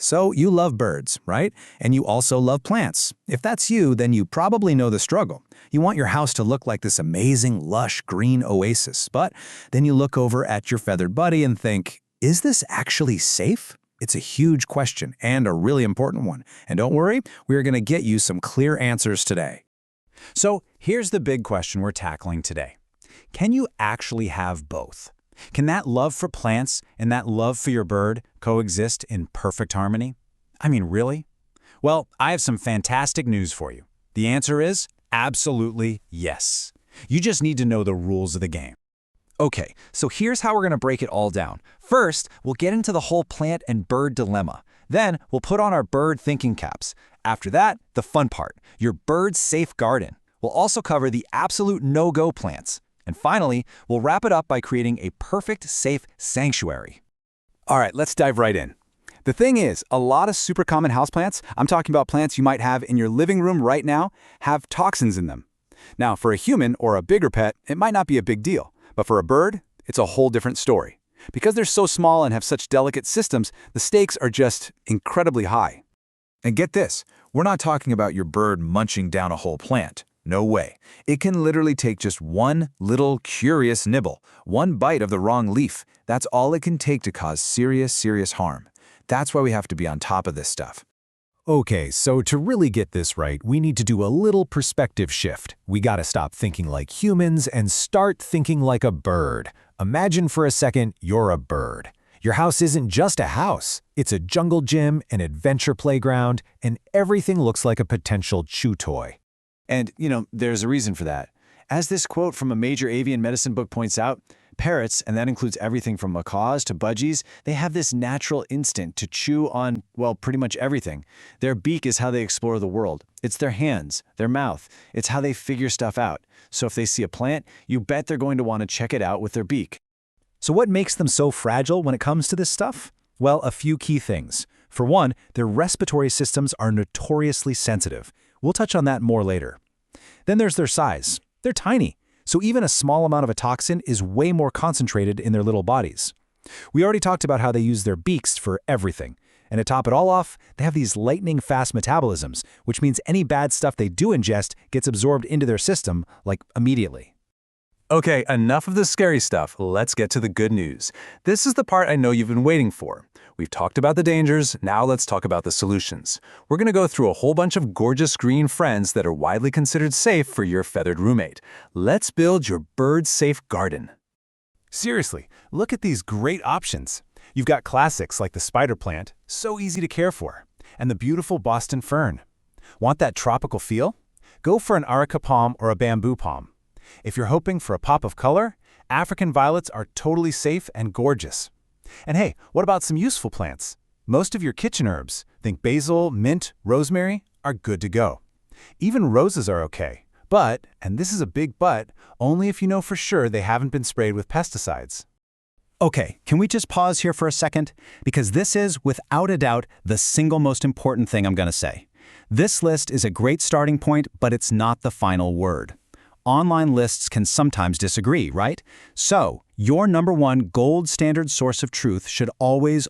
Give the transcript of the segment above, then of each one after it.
So you love birds, right? And you also love plants. If that's you, then you probably know the struggle. You want your house to look like this amazing, lush, green oasis, but then you look over at your feathered buddy and think, is this actually safe? It's a huge question and a really important one. And don't worry, we are going to get you some clear answers today. So here's the big question we're tackling today. Can you actually have both? Can that love for plants and that love for your bird coexist in perfect harmony? I mean, really? Well, I have some fantastic news for you. The answer is absolutely yes. You just need to know the rules of the game. Okay, so here's how we're going to break it all down. First, we'll get into the whole plant and bird dilemma. Then, we'll put on our bird thinking caps. After that, the fun part, your bird's safe garden. We'll also cover the absolute no-go plants. And finally, we'll wrap it up by creating a perfect, safe sanctuary. All right, let's dive right in. The thing is, a lot of super common houseplants, I'm talking about plants you might have in your living room right now, have toxins in them. Now, for a human or a bigger pet, it might not be a big deal. But for a bird, it's a whole different story. Because they're so small and have such delicate systems, the stakes are just incredibly high. And get this, we're not talking about your bird munching down a whole plant. No way. It can literally take just one little curious nibble, one bite of the wrong leaf. That's all it can take to cause serious harm. That's why we have to be on top of this stuff. Okay, so to really get this right, we need to do a little perspective shift. We gotta stop thinking like humans and start thinking like a bird. Imagine for a second you're a bird. Your house isn't just a house. It's a jungle gym, an adventure playground, and everything looks like a potential chew toy. And, there's a reason for that. As this quote from a major avian medicine book points out, parrots, and that includes everything from macaws to budgies, they have this natural instinct to chew on, well, pretty much everything. Their beak is how they explore the world. It's their hands, their mouth. It's how they figure stuff out. So if they see a plant, you bet they're going to want to check it out with their beak. So what makes them so fragile when it comes to this stuff? Well, a few key things. For one, their respiratory systems are notoriously sensitive. We'll touch on that more later. Then there's their size. They're tiny. So even a small amount of a toxin is way more concentrated in their little bodies. We already talked about how they use their beaks for everything. And to top it all off, they have these lightning-fast metabolisms, which means any bad stuff they do ingest gets absorbed into their system, like immediately. Okay, enough of the scary stuff. Let's get to the good news. This is the part I know you've been waiting for. We've talked about the dangers, now let's talk about the solutions. We're going to go through a whole bunch of gorgeous green friends that are widely considered safe for your feathered roommate. Let's build your bird-safe garden. Seriously, look at these great options. You've got classics like the spider plant, so easy to care for, and the beautiful Boston fern. Want that tropical feel? Go for an areca palm or a bamboo palm. If you're hoping for a pop of color, African violets are totally safe and gorgeous. And hey, what about some useful plants? Most of your kitchen herbs, think basil, mint, rosemary, are good to go. Even roses are okay, but, and this is a big but, only if you know for sure they haven't been sprayed with pesticides. Okay, can we just pause here for a second? Because this is, without a doubt, the single most important thing I'm going to say. This list is a great starting point, but it's not the final word. Online lists can sometimes disagree, right? So, your number one gold standard source of truth should always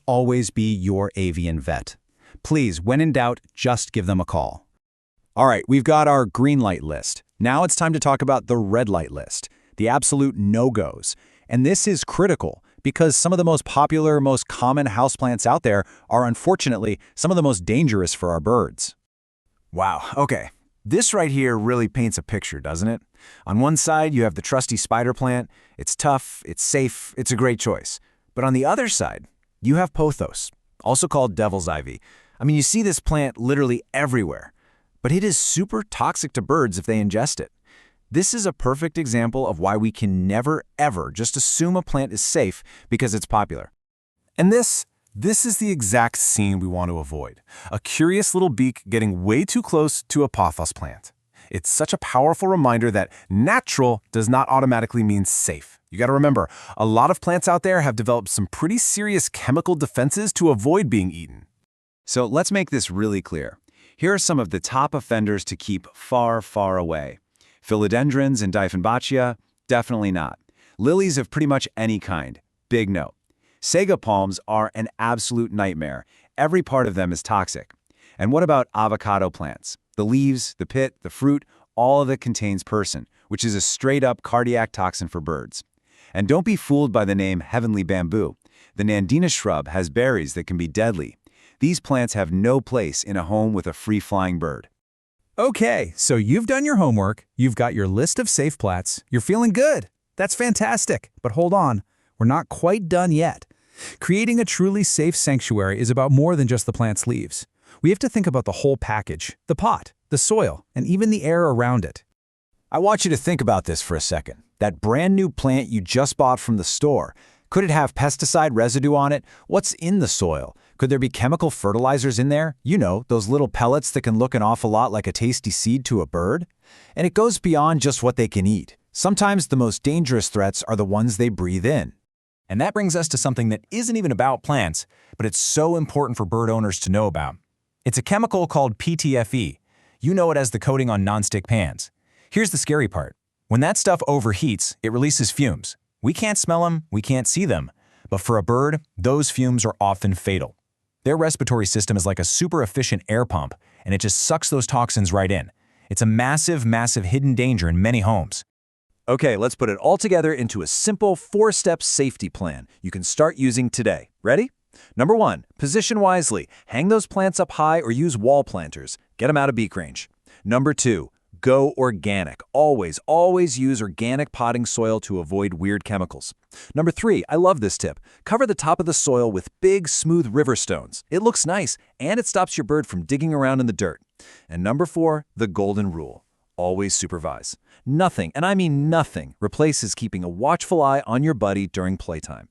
be your avian vet. Please, when in doubt, just give them a call. All right, we've got our green light list. Now it's time to talk about the red light list, the absolute no-goes. And this is critical because some of the most popular, most common houseplants out there are unfortunately some of the most dangerous for our birds. Wow, okay. This right here really paints a picture, doesn't it? On one side, you have the trusty spider plant. It's tough, it's safe, it's a great choice. But on the other side, you have pothos, also called devil's ivy. I mean, you see this plant literally everywhere, but it is super toxic to birds if they ingest it. This is a perfect example of why we can never, ever just assume a plant is safe because it's popular. And this is the exact scene we want to avoid. A curious little beak getting way too close to a pothos plant. It's such a powerful reminder that natural does not automatically mean safe. You got to remember, a lot of plants out there have developed some pretty serious chemical defenses to avoid being eaten. So let's make this really clear. Here are some of the top offenders to keep far, far away. Philodendrons and Dieffenbachia, definitely not. Lilies of pretty much any kind, big no. Sago palms are an absolute nightmare. every part of them is toxic. And what about avocado plants? The leaves, the pit, the fruit, all of it contains persin, which is a straight-up cardiac toxin for birds. And don't be fooled by the name heavenly bamboo. The Nandina shrub has berries that can be deadly. These plants have no place in a home with a free-flying bird. Okay, so you've done your homework, you've got your list of safe plants, you're feeling good. That's fantastic. But hold on, we're not quite done yet. Creating a truly safe sanctuary is about more than just the plant's leaves. We have to think about the whole package, the pot, the soil, and even the air around it. I want you to think about this for a second. That brand new plant you just bought from the store, could it have pesticide residue on it? What's in the soil? Could there be chemical fertilizers in there? You know, those little pellets that can look an awful lot like a tasty seed to a bird? And it goes beyond just what they can eat. Sometimes the most dangerous threats are the ones they breathe in. And that brings us to something that isn't even about plants, but it's so important for bird owners to know about. It's a chemical called PTFE. You know it as the coating on nonstick pans. Here's the scary part. When that stuff overheats, it releases fumes. We can't smell them, we can't see them. But for a bird, those fumes are often fatal. Their respiratory system is like a super efficient air pump, and it just sucks those toxins right in. It's a massive, massive hidden danger in many homes. Okay, let's put it all together into a simple 4-step safety plan you can start using today. Ready? Number 1, position wisely. Hang those plants up high or use wall planters. Get them out of beak range. Number 2, go organic. Always use organic potting soil to avoid weird chemicals. Number 3, I love this tip. Cover the top of the soil with big, smooth river stones. It looks nice, and it stops your bird from digging around in the dirt. And number 4, the golden rule. Always supervise. Nothing, and I mean nothing, replaces keeping a watchful eye on your buddy during playtime.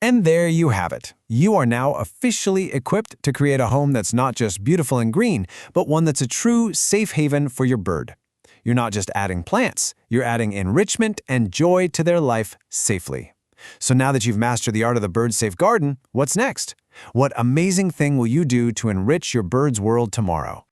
And there you have it. You are now officially equipped to create a home that's not just beautiful and green, but one that's a true safe haven for your bird. You're not just adding plants, you're adding enrichment and joy to their life safely. So now that you've mastered the art of the bird-safe garden, what's next? What amazing thing will you do to enrich your bird's world tomorrow?